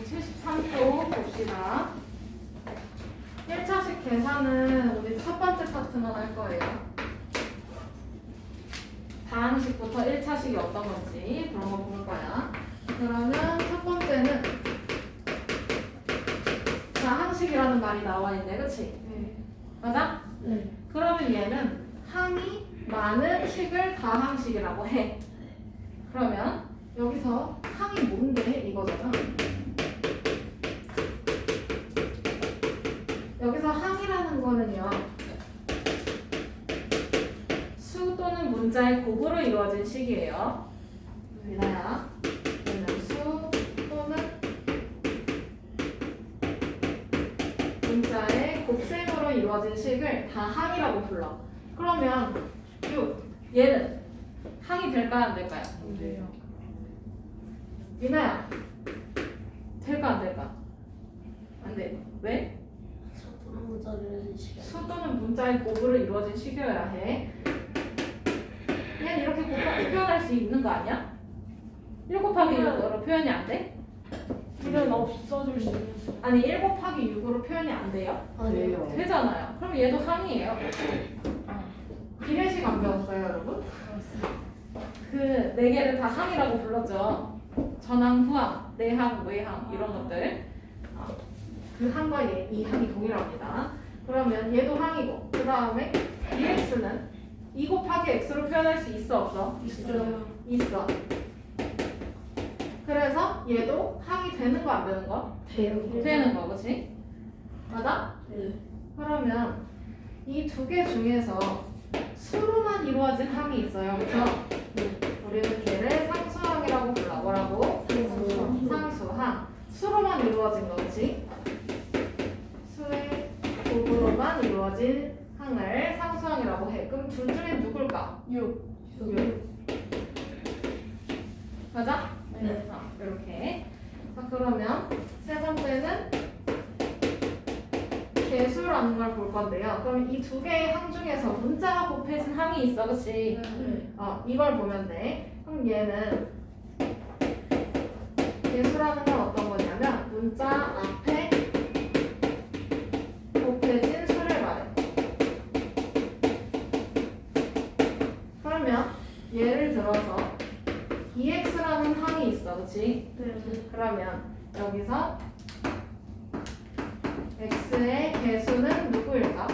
73쪽 봅시다. 1차식 계산은 우리 첫 번째 파트만 할 거예요. 다항식부터 1차식이 어떤 건지 그런 거 볼 거야. 그러면 첫 번째는 다항식이라는 말이 나와 있네, 그치? 네. 맞아? 네. 그러면 얘는 항이 많은 식을 다항식이라고 해. 그러면 여기서 항이 뭔데 이거잖아. 여기서 항이라는 거는요, 수 또는 문자의 곱으로 이루어진 식이에요. 미나야, 얘는 수 또는 문자의 곱셈으로 이루어진 식을 다 항이라고 불러. 그러면 얘는 항이 될까요, 안 될까요? 안 돼요. 미나야, 될까 안 될까? 안 돼. 왜? 수 또는 문자의 곱으로 이루어진 식이어야 해. 얘는 이렇게 표현할 수 있는 거 아니야? 1 곱하기 6으로 표현이 안 돼? 이건 없어질 수 있어요. 아니 1 곱하기 6으로 표현이 안 돼요? 돼요. 되잖아요. 그럼 얘도 항이에요. 비례식 안 배웠어요, 여러분? 그 네 개를 다 항이라고 불렀죠. 전항, 후항, 내항, 외항 이런 것들. 그 항과 이 항이 동일합니다. 그러면 얘도 항이고, 그 다음에 이 x는 2 곱하기 x로 표현할 수 있어, 없어? 있어요. 있어. 그래서 얘도 항이 되는 거 안 되는 거? 돼요. 되는 거, 그치? 맞아? 네. 그러면 이 두 개 중에서 수로만 이루어진 항이 있어요, 그쵸? 우리는 걔를 상수항이라고 불러. 뭐라고? 상수항. 수로만 이루어진 거, 그치? 수의 곱으로만 이루어진 항을 상수항이라고 해. 그럼 둘 중에 누굴까? 6. 6. 맞아? 네. 이렇게. 그러면 세 번째는 개수라는 걸 볼 건데요. 그럼 이 두 개의 항 중에서 문자가 곱해진 항이 있어, 그치? 네. 이걸 보면 돼. 그럼 얘는 개수라는 건 어떤 거냐면 문자 앞에 곱해진 수를 말해. 그러면 예를 들어서 2x라는 항이 있어, 그치? 네. 그러면 여기서 x의 개수는 누구일까?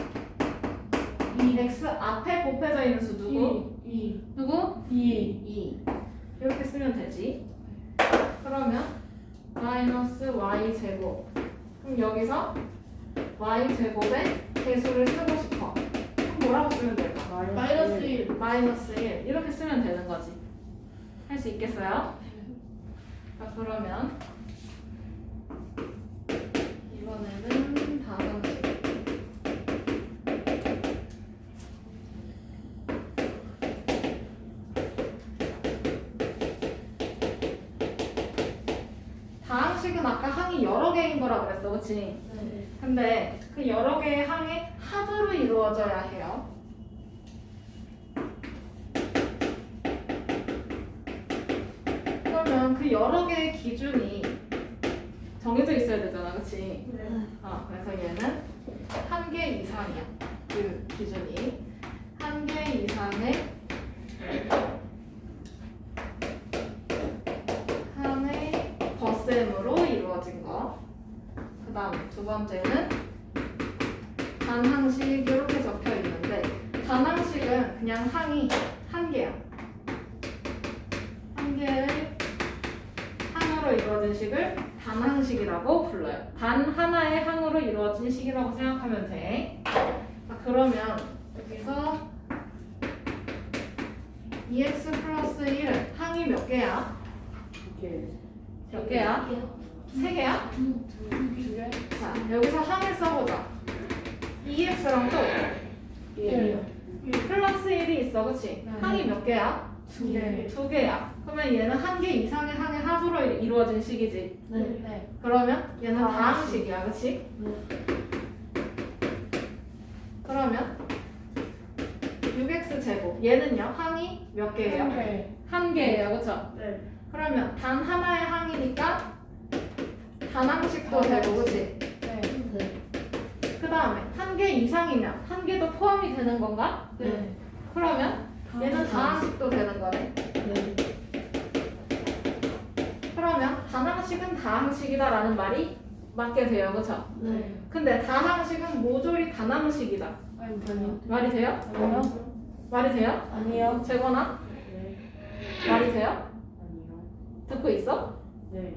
x 앞에 곱해져 있는 수 누구? 2. 누구? 2. 2. 이렇게 쓰면 되지. 그러면 마이너스 y 제곱. 그럼 여기서 y 제곱의 개수를 쓰고 싶어. 그럼 뭐라고 쓰면 될까? 마이너스 1. 마이너스 1. 이렇게 쓰면 되는 거지. 할 수 있겠어요? 자, 그러면 이번에는 다항식. 다항식은 아까 항이 여러 개인 거라 그랬어, 그치? 네. 근데 그 여러 개의 항의 합으로 이루어져야 해요. 그러면 그 여러 개의 기준이 정해져 있어야 되잖아, 그치? 네. 그래서 얘는 한 개 이상이야. 그 기준이 한 개 이상의 항의 덧셈으로 이루어진 거. 그 다음 두 번째는 단항식 이렇게 적혀 있는데 단항식은 그냥 항이 한 개야. 한 개의 항으로 이루어진 식을 단항식이라고 불러요. 단 하나의 항으로 이루어진 식이라고 생각하면 돼. 그러면 여기서 2x 플러스 1은 항이 몇 개야? 몇 개야? 3개야? 2개. 자, 여기서 항을 써보자. 2x랑 또 1. 플러스 1이 있어, 그치? 네. 항이 몇 개야? 2개. 2개야. 그러면 얘는 한 개 이상의 항의 합으로 이루어진 식이지. 네. 그러면 얘는 다항식. 다항식이야, 그치? 네. 그러면 6x 제곱. 얘는요, 항이 몇 개예요? 1개. 한 개예요, 그쵸? 네. 그러면 단 하나의 항이니까 단항식도 되고, 그치? 네. 그 다음에 한 개 이상이면 한 개도 포함이 되는 건가? 네. 그러면 얘는 다항식도 되는 거네. 네. 그러면 단항식은 다항식이다라는 말이 맞게 돼요, 그쵸? 네. 근데 다항식은 모조리 단항식이다. 아니요. 말이 돼요? 아니요. 말이 돼요? 아니요. 재건아? 네. 말이 돼요? 아니요. 듣고 있어? 네.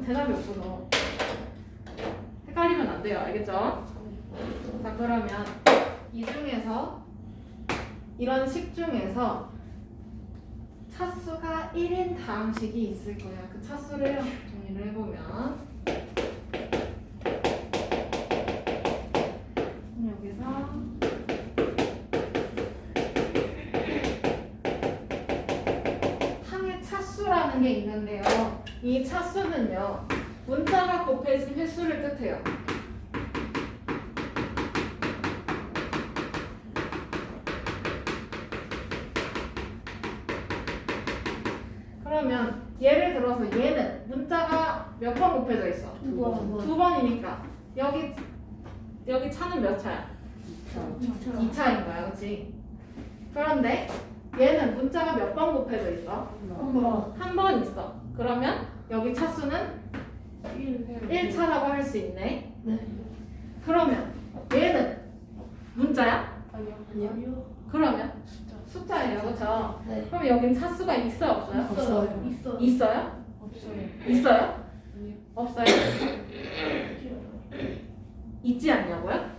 대답이 없어서 헷갈리면 안 돼요, 알겠죠? 자, 그러면 이 중에서 이런 식 중에서 차수가 1인 다항식이 있을 거야. 그 차수를 정리를 해보면 여기서 항의 차수라는 게 있는데요. 이 차수는요, 문자가 곱해진 횟수를 뜻해요. 그러면 예를 들어서 얘는 문자가 몇 번 곱해져 있어? 두 번. 두 번이니까 여기 차는 몇 차야? 2차인 거야, 그렇지? 그런데 얘는 문자가 몇 번 곱해져 있어? 한 번. 한 번 있어. 그러면 여기 차수는 1차라고 할 수 있네. 네. 그러면 얘는 문자야? 아니요. 그러면 숫자예요, 그렇죠? 네. 그럼 여긴 차수가 있어요, 없어요? 없어요. 있어요? 없어요. 있어요? 없어요? 있지 않냐고요?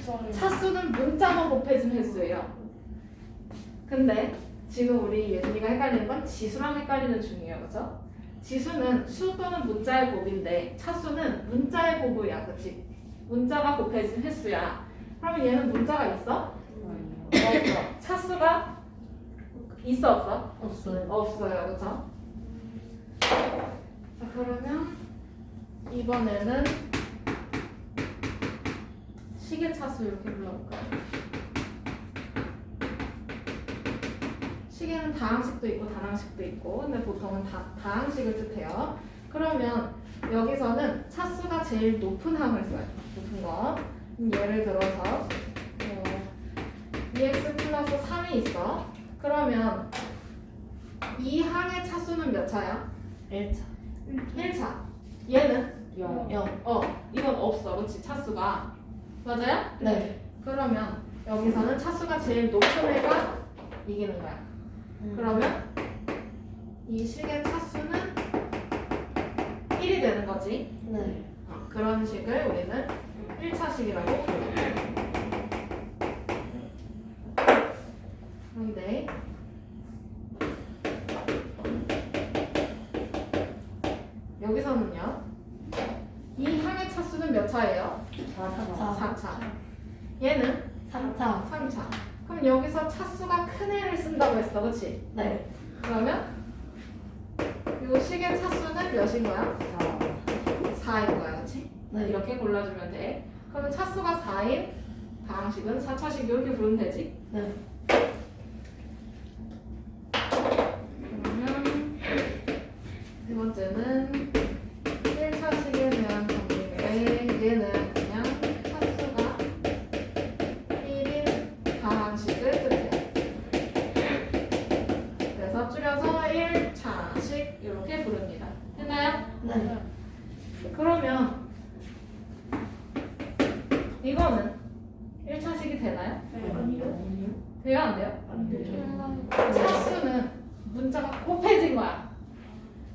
없어요. 차수는 문자만 곱해진 횟수예요. 근데 지금 우리 예준이가 헷갈리는 건 지수랑 헷갈리는 중이에요, 그렇죠? 지수는 수 또는 문자의 곱인데 차수는 문자의 곱이야, 그렇지? 문자가 곱해진 횟수야. 그러면 얘는 문자가 있어? 없어. 차수가 있어, 없어? 없어요. 없어요, 그렇죠? 자, 그러면 이번에는 식의 차수 이렇게 불러볼까요? 식에는 다항식도 있고 단항식도 있고, 근데 보통은 다항식을 뜻해요. 그러면 여기서는 차수가 제일 높은 항을 써요. 높은 거. 예를 들어서 2x 플러스 3이 있어. 그러면 이 항의 차수는 몇 차야? 1차. 1차. 얘는? 0. 이건 없어. 그렇지? 차수가. 맞아요? 네. 그러면 여기서는 차수가 제일 높은 애가 이기는 거야. 그러면 이 식의 차수는 1이 되는 거지. 네. 그런 식을 우리는 1차식이라고 불러요. 그런데 여기서는요, 이 항의 차수는 몇 차예요? 4차. 얘는 3차. 3차. 그럼 여기서 차수가 큰 애를 쓴다고 했어, 그렇지? 네. 그러면 이 식의 차수는 몇인 거야? 4인 거야, 그렇지? 네. 이렇게 골라주면 돼. 그러면 차수가 4인 다항식은 4차식 이렇게 부르면 되지. 네. 그러면 세 번째는 1차식에 대한 정리인데 얘는 그냥 차수가 1인 다항식을 뜻해요. 그래서 줄여서 1차식 이렇게 부릅니다. 됐나요? 네. 그러면 이거는 1차식이 되나요? 아니요. 돼요? 안 돼요? 안 되죠. 차수는 문자가 곱해진 거야.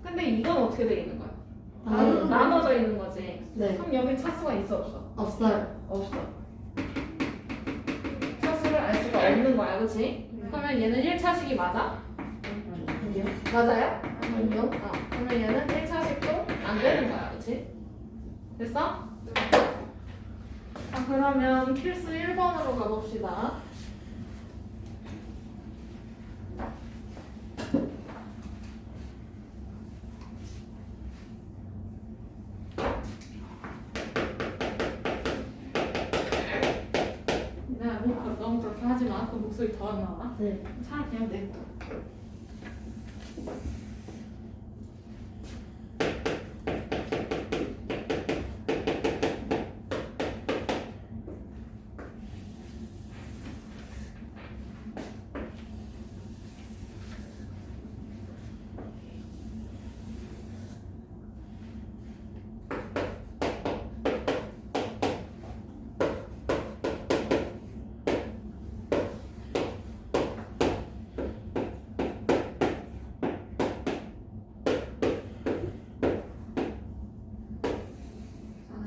근데 이건 어떻게 돼 있는 거야? 나눠져 있는 거지. 네. 그럼 여기 차수가 있어, 없어? 없어요. 없어. 차수를 알 수가 없는 거야, 그렇지? 그러면 얘는 1차식이 맞아? 아니요. 맞아요? 아니요. 그러면 얘는 1차식도 안 되는 거야, 그렇지? 됐어? 그러면 필수 1번으로 가봅시다. 너무 그렇게 하지 마. 그 목소리 더 안 나와. 네. 차라리 그냥 내.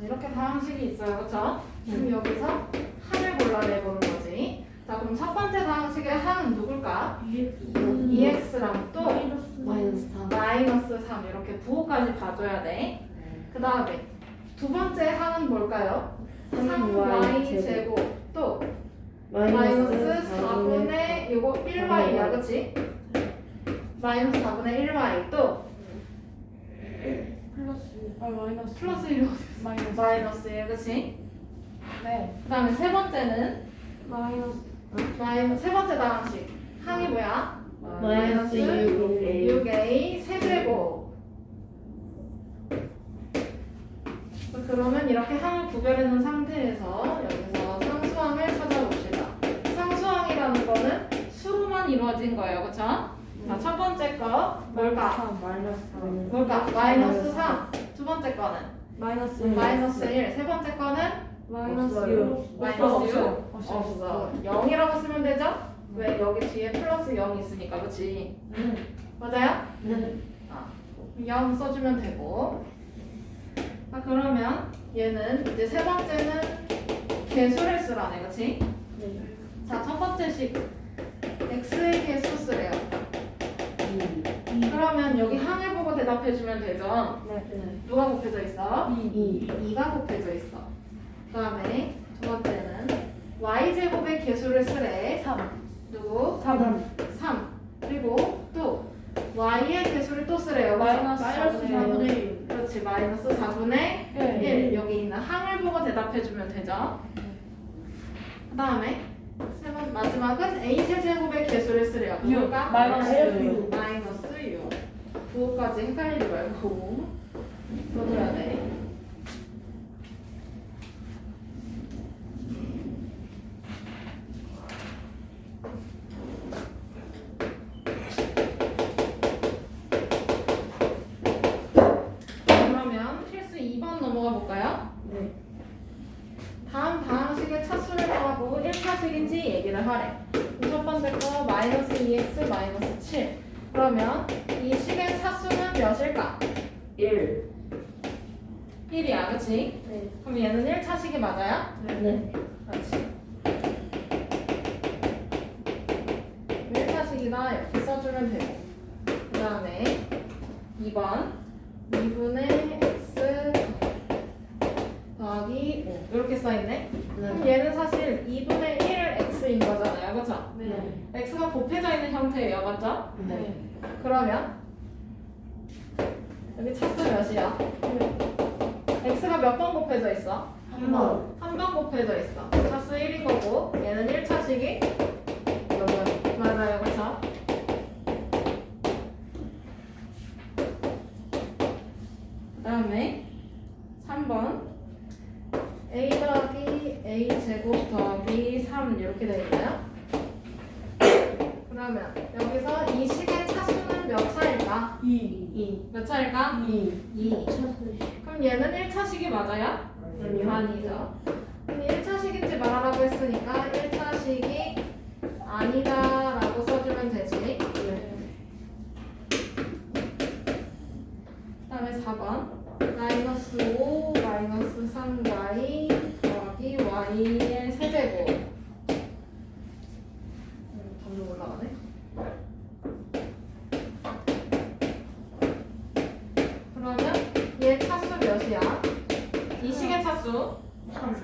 이렇게 다항식이 있어요, 그렇죠? 그럼 여기서 항을 골라내보는 거지. 자, 그럼 첫 번째 다항식의 항은 누굴까? EX랑 또 마이너스 3 이렇게 부호까지 봐줘야 돼. 그 다음에 두 번째 항은 뭘까요? 3y 제곱 또 마이너스 4분의 이거 1y야, 그치? 마이너스 4분의 1y 또 마이너스 플러스 1 마이너스 1, 그치? 네. 그 다음에 세 번째는 마이너스 세 번째 다항식 항이 뭐야? 마이너스 6A 6a 세제곱. 그러면 이렇게 항을 구별해놓은 상태에서 여기서 상수항을 찾아봅시다. 상수항이라는 거는 수로만 이루어진 거예요, 그쵸? 자, 첫 번째 거 뭘까? 뭘까? 마이너스 3. 두 번째 거는 마이너스 마이너스 1. 세 번째 거는 마이너스 없어요. 6 마이너스 6. 없어. 0이라고 쓰면 되죠? 왜? 여기 뒤에 플러스 0이 있으니까, 그치? 맞아요? 네. 0 써주면 되고. 자, 그러면 얘는 이제 세 번째는 개수를 쓰라네, 그치? 네. 자, 첫 번째 식 x의 개수 쓰래요. 그러면 여기 항을 보고 대답해주면 되죠? 네. 누가 곱해져 있어? 2 2가 곱해져 있어. 그 다음에 두 번째는 y제곱의 개수를 쓰래. 3 누구? 3 3. 그리고 또 y의 개수를 또 쓰래요. 마이너스 4분의 1. 그렇지. 마이너스 4분의 1. 네. 여기 있는 항을 보고 대답해주면 되죠. 그 다음에 마지막은 a 세제곱의 개수를 쓰래요. 누굴까? 마이너스 6. 마이너스 6. 부호까지 헷갈리지 말고 써줘야 돼. 그러면 필수 2번 넘어가 볼까요? 네. 다음 다항식의 차수를 구하고 1차식인지 얘기를 하래. 첫 번째 거 마이너스 2x 마이너스 7. 그러면 이 식의 차수는 몇일까? 1 1이야, 그치? 네. 그럼 얘는 1차식이 맞아요? 네. 그렇지. 1차식이다 이렇게 써주면 되고. 그 다음에 2번 2분의 x 더하기 5 이렇게 써있네. 그럼 얘는 사실 2분의 1 x인 거잖아요, 그쵸? 네. x가 곱해져 있는 형태예요, 맞죠? 네. 그러면 여기 차수 몇이야? x가 몇 번 곱해져 있어? 한 번. 한 번 곱해져 있어. 차수 1인 거고 얘는 1차식이 맞아요, 그쵸? 그 다음에 3번 a 더하기 a 제곱 더하기 3 이렇게 되어 있나요? 그러면 여기서 이 식의 차수는 몇 차일까? 2 몇 차일까? 2. 그럼 얘는 1차식이 맞아요? 아니죠. 그럼 1차식인지 말하라고 했으니까 1차식이 아니다 라고 써주면 되지. 그 다음에 4번 마이너스 5 마이너스 3y 더하기 y의 세제곱. 점점 올라가네. 그러면 얘 차수 몇이야? 이 식의 차수 3.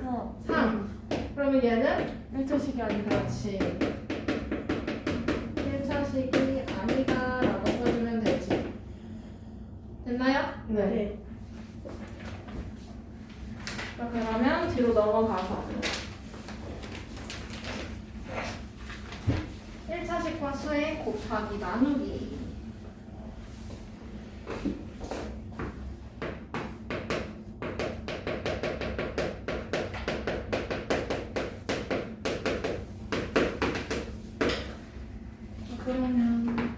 3. 그러면 얘는 1차식이 아니라 그렇지. 1차식이 아니다 라고 써주면 되지. 됐나요? 네. 자, 그러면 뒤로 넘어가서 1차식과 수의 곱하기 나누기. 그러면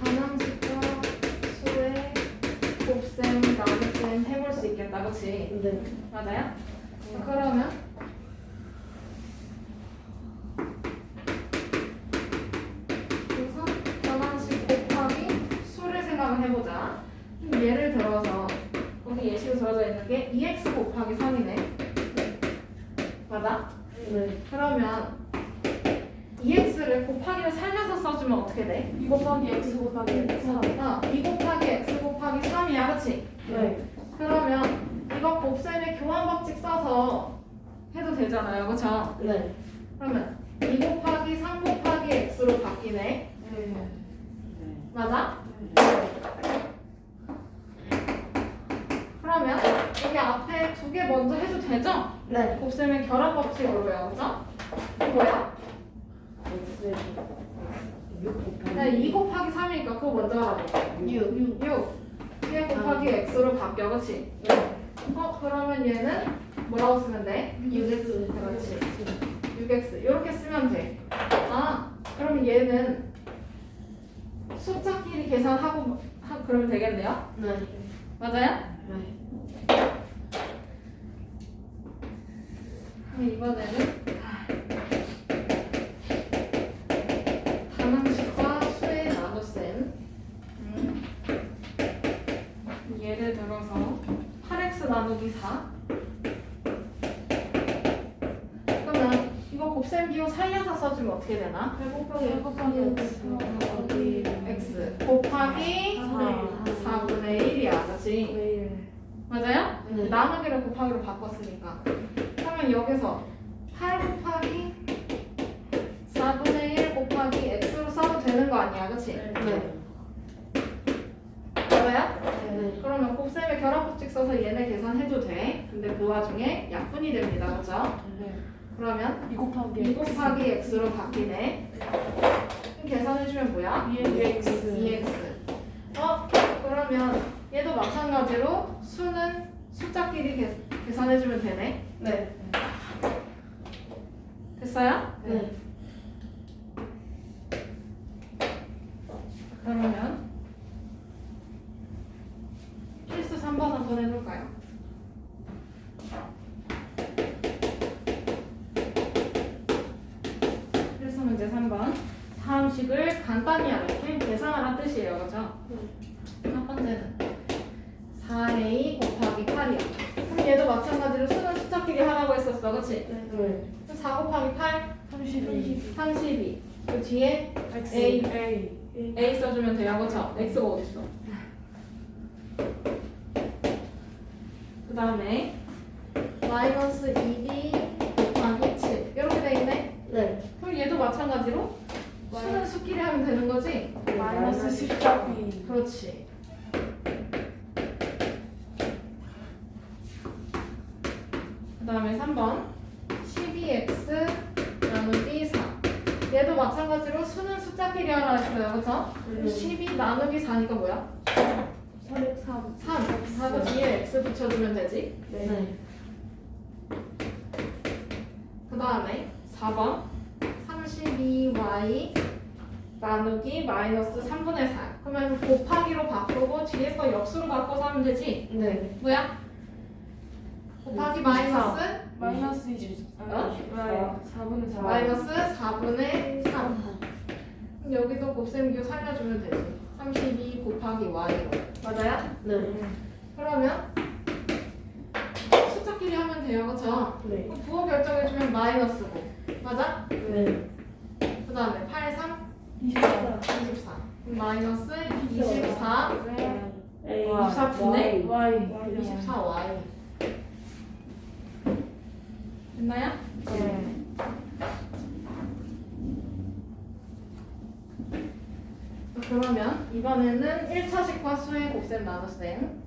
반항식과 수의 곱셈, 나눗셈 해볼 수 있겠다, 그치? 네. 맞아요? 그러면 우선 반항식 곱하기 수를 생각을 해보자. 예를 들어서 거기 예시로 들어져 있는 게 2x 곱하기 3이네. 맞아? 네. 그러면 2x를 곱하기를 살려서 써주면 어떻게 돼? 2 곱하기 x 곱하기 3. 2 곱하기 x 곱하기 3이야, 그치? 네. 그러면 이거 곱셈의 교환 법칙 써서 해도 되잖아요, 그쵸? 네. 그러면 2 곱하기 3 곱하기 x로 바뀌네. 네. 맞아? 그러면 여기 앞에 두 개 먼저 해도 되죠? 네. 곱셈의 결합 법칙으로요, 그죠? 이거 뭐야? x 6 곱하기 네, 2 곱하기 3이니까 그거 먼저 하라고. 6. 6. 2 곱하기 x로 바뀌어, 그치? 네. 그러면 얘는 뭐라고 쓰면 돼? 6x. 그렇지. 6x. 이렇게 쓰면 돼. 아, 그럼 얘는 숫자끼리 계산하고 그러면 되겠네요? 네. 맞아요? 네. 그럼 이번에는 반항식과 수의 나눗셈. 예를 들어서 8x 나누기 4. 그러면 이거 곱셈 비용 살려서 써주면 어떻게 되나? 8 곱하기 x 곱하기 x 곱하기 4분의 1이야, 그치? 네. 맞아요? 네. 나누기를 곱하기로 바꿨으니까. 그러면 여기서 8 곱하기 4분의 1 곱하기 x로 써도 되는 거 아니야, 그치? 네. 맞아요? 네. 그러면 곱셈의 결합법칙 써서 얘네 계산해도 돼. 근데 그 와중에 약분이 됩니다, 그쵸? 네. 그러면 2 곱하기 2 곱하기 x로 바뀌네. 그럼 계산해주면 뭐야? 2x. 2x. 그러면 얘도 마찬가지로 수는 숫자끼리 계산해주면 되네. 네. 됐어요? 네. 그러면 필수 3번 한번 해볼까요? 필수 문제 3번. 다음식을 간단히 하게 계산하라는 뜻이에요, 그죠? 첫 번째는 4a 곱하기 8이야. 그럼 얘도 마찬가지로 수는 숫자끼리 하라고 했었어, 그치? 네. 4 곱하기 8, 32. 32. 그 뒤에 x. A. a 써주면 돼요, 그쵸? x가 어딨어? 그 다음에 마이너스 2b 곱하기 7 이렇게 돼 있네? 네. 그럼 얘도 마찬가지로 수는 수끼리 하면 되는 거지? 마이너스 14b. 그렇지. 그 다음에 3번 12x 나누기 4 얘도 마찬가지로 수는 숫자끼리 하라 했어요, 그쵸? 그럼 12 나누기 4니까 뭐야? 303. 3 4도 뒤에 x 붙여주면 되지. 네. 그 다음에 4번 32y 나누기 마이너스 3분의 4 그러면 곱하기로 바꾸고 뒤에 거 역수로 바꿔서 하면 되지? 네. 뭐야? 곱하기 마이너스 마이너스 20. 어? 4분의 4. 마이너스 4분의 3 그럼 여기도 곱셈규 살려주면 되지 32 곱하기 y로 맞아요? 네. 그러면 숫자끼리 하면 돼요, 그쵸? 네. 그럼 부호 결정해주면 마이너스고 맞아? 네. 그 다음에 8, 3, 24. 24 마이너스 24 A. 24분의 Y. 24y. 됐나요? 네. 그러면 이번에는 1차식과 수의 곱셈 나눗셈.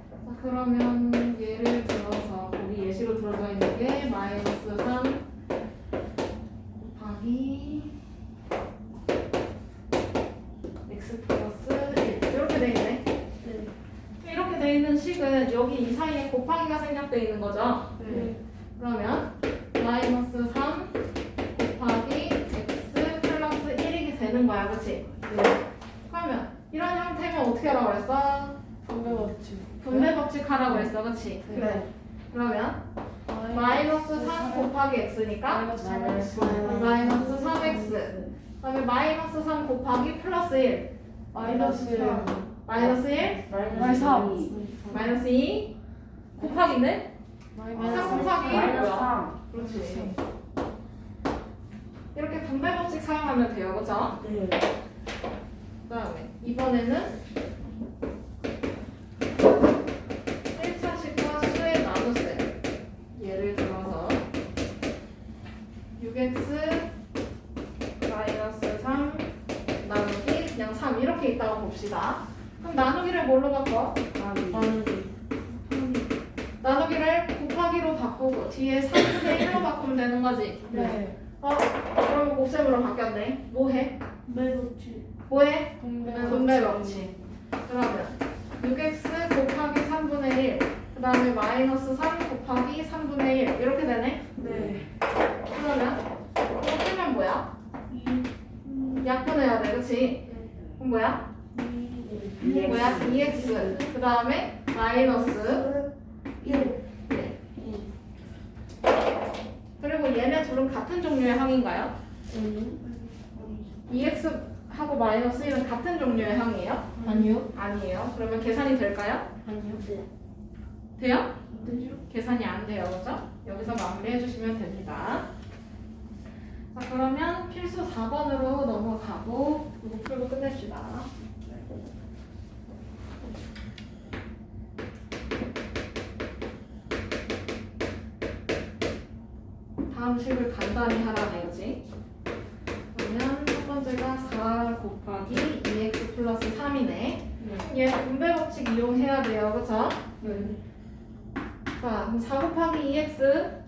자, 그러면 예를 들어서 거기 예시로 들어가 있는 게 마이너스 3 곱하기 x 플러스 1 이렇게 돼 있네. 이렇게 돼 있는 식은 여기 이 사이에 곱하기가 생략돼 있는 거죠. 네. 그러면 마이너스 3 곱하기 x 플러스 1이 되는 거야, 그렇지? 네. 그러면 이런 형태면 어떻게 하라고 그랬어? 분배 법칙. 분배 법칙 하라고 그랬어, 그렇지? 네. 그러면 마이너스 3 곱하기 x니까 마이너스 마이너스 3x. 그다음에 마이너스 3 곱하기 플러스 1. 마이너스 마이너스 1, 마이너스 3. 마이너스 2 곱하기인데? 3 곱하기 마이너스 1이고요. 3. 그렇지. 이렇게 분배 법칙 사용하면 돼요, 그렇죠? 네. 그다음에 이번에는 1차식과 수의 나눗셈. 예를 들어서 6x 마이너스 3 나누기 그냥 3 이렇게 있다고 봅시다. 그럼 나누기를 뭘로 바꿔? 나누기를 곱하기로 바꾸고 뒤에 3분의 1로 바꾸면 되는 거지. 네. 그럼 곱셈으로 바뀌었네. 뭐해? 분배 법칙. 뭐해? 분배 분배 법칙. 그러면 6x 곱하기 3분의 1. 그 다음에 마이너스 3 곱하기 3분의 1. 이렇게 되네. 네. 그러면 이거 쓰면 뭐야? 약분해야 돼, 그치? 그럼 뭐야? 뭐야? 2x. 그 다음에 마이너스 1. 그리고 얘네 둘은 같은 종류의 항인가요? 2x하고 마이너스 1은 같은 종류의 항이에요? 아니요. 아니에요. 그러면 계산이 될까요? 아니요. 돼요? 되죠? 계산이 안 돼요. 그죠? 여기서 마무리해 주시면 됩니다. 자, 그러면 필수 4번으로 넘어가고 이거 풀고 끝냅시다. 다음 식을 간단히 하라네, 그지? 그러면 첫 번째가 4 곱하기 2x 플러스 3이네. 얘 분배 법칙 이용해야 돼요, 그쵸? 네. 자, 그럼 4 곱하기 2x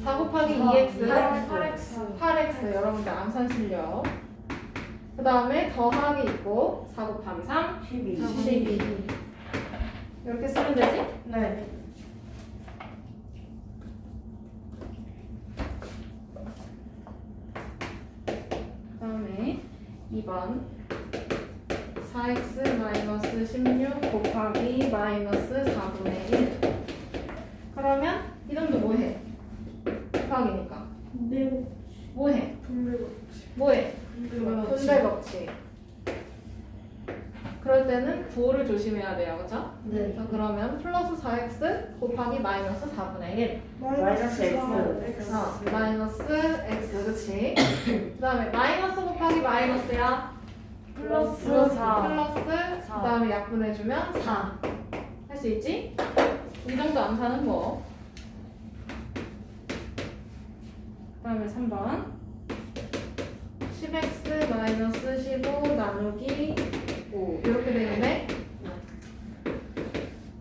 4 곱하기 2x 8x. 8x 여러분들 암산 실력. 그 다음에 더하기 있고 4 곱하기 3 12 이렇게 쓰면 되지? 네. 그 다음에 2번 4x 마이너스 16 곱하기 마이너스 4분의 1. 그러면 이놈도 뭐해? 곱하기니까 네. 뭐해? 분배 법칙. 뭐해? 분배 분배 법칙. 그럴 때는 구호를 조심해야 돼요, 그렇죠? 네. 자, 그러면 플러스 4x 곱하기 마이너스 4분의 1. 마이너스 x. 마이너스 x, 그치? 그 다음에 마이너스 곱하기 마이너스야. 플러스 4. 플러스, 그 다음에 약분해주면 4. 할 수 있지? 이 정도 암산은 뭐? 그 다음에 3번. 10x 마이너스 15 나누기 5. 이렇게 되는데.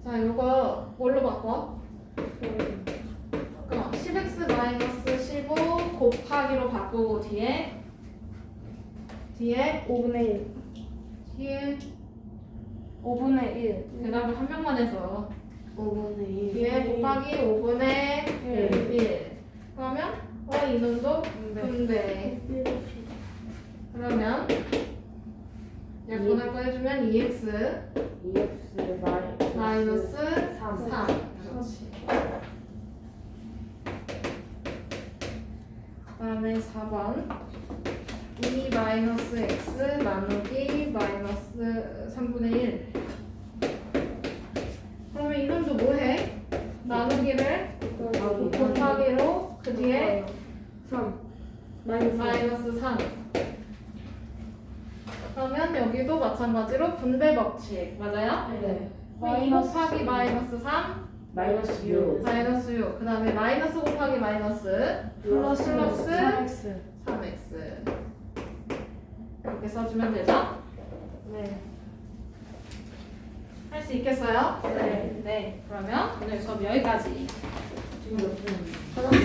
자, 이거 뭘로 바꿔? 그럼 10x 마이너스 15 곱하기로 바꾸고 뒤에 5분의 1. 뒤에 5분의 1. 대답을 한 명만 해서 5분의 1. 뒤에 곱하기 5분의 1. 그러면 이놈도 분배. 그러면 약분할 거 해주면 2x 마이너스 3. 그렇지. 다음에 4번 2 마이너스 x 나누기 마이너스 3분의 1. 그러면 이놈도 뭐해? 나누기를 곱하기로 그 뒤에 3 마이너스 마이너스 3. 그러면 여기도 마찬가지로 분배 법칙 맞아요? 네. 2 곱하기 마이너스 3 마이너스 6 마이너스 6. 그 다음에 마이너스 곱하기 마이너스 플러스 플러스 3x 3x. 이렇게 써주면 되죠? 네. 할 수 있겠어요? 네. 네. 그러면 오늘 수업 여기까지. 지금 몇 분?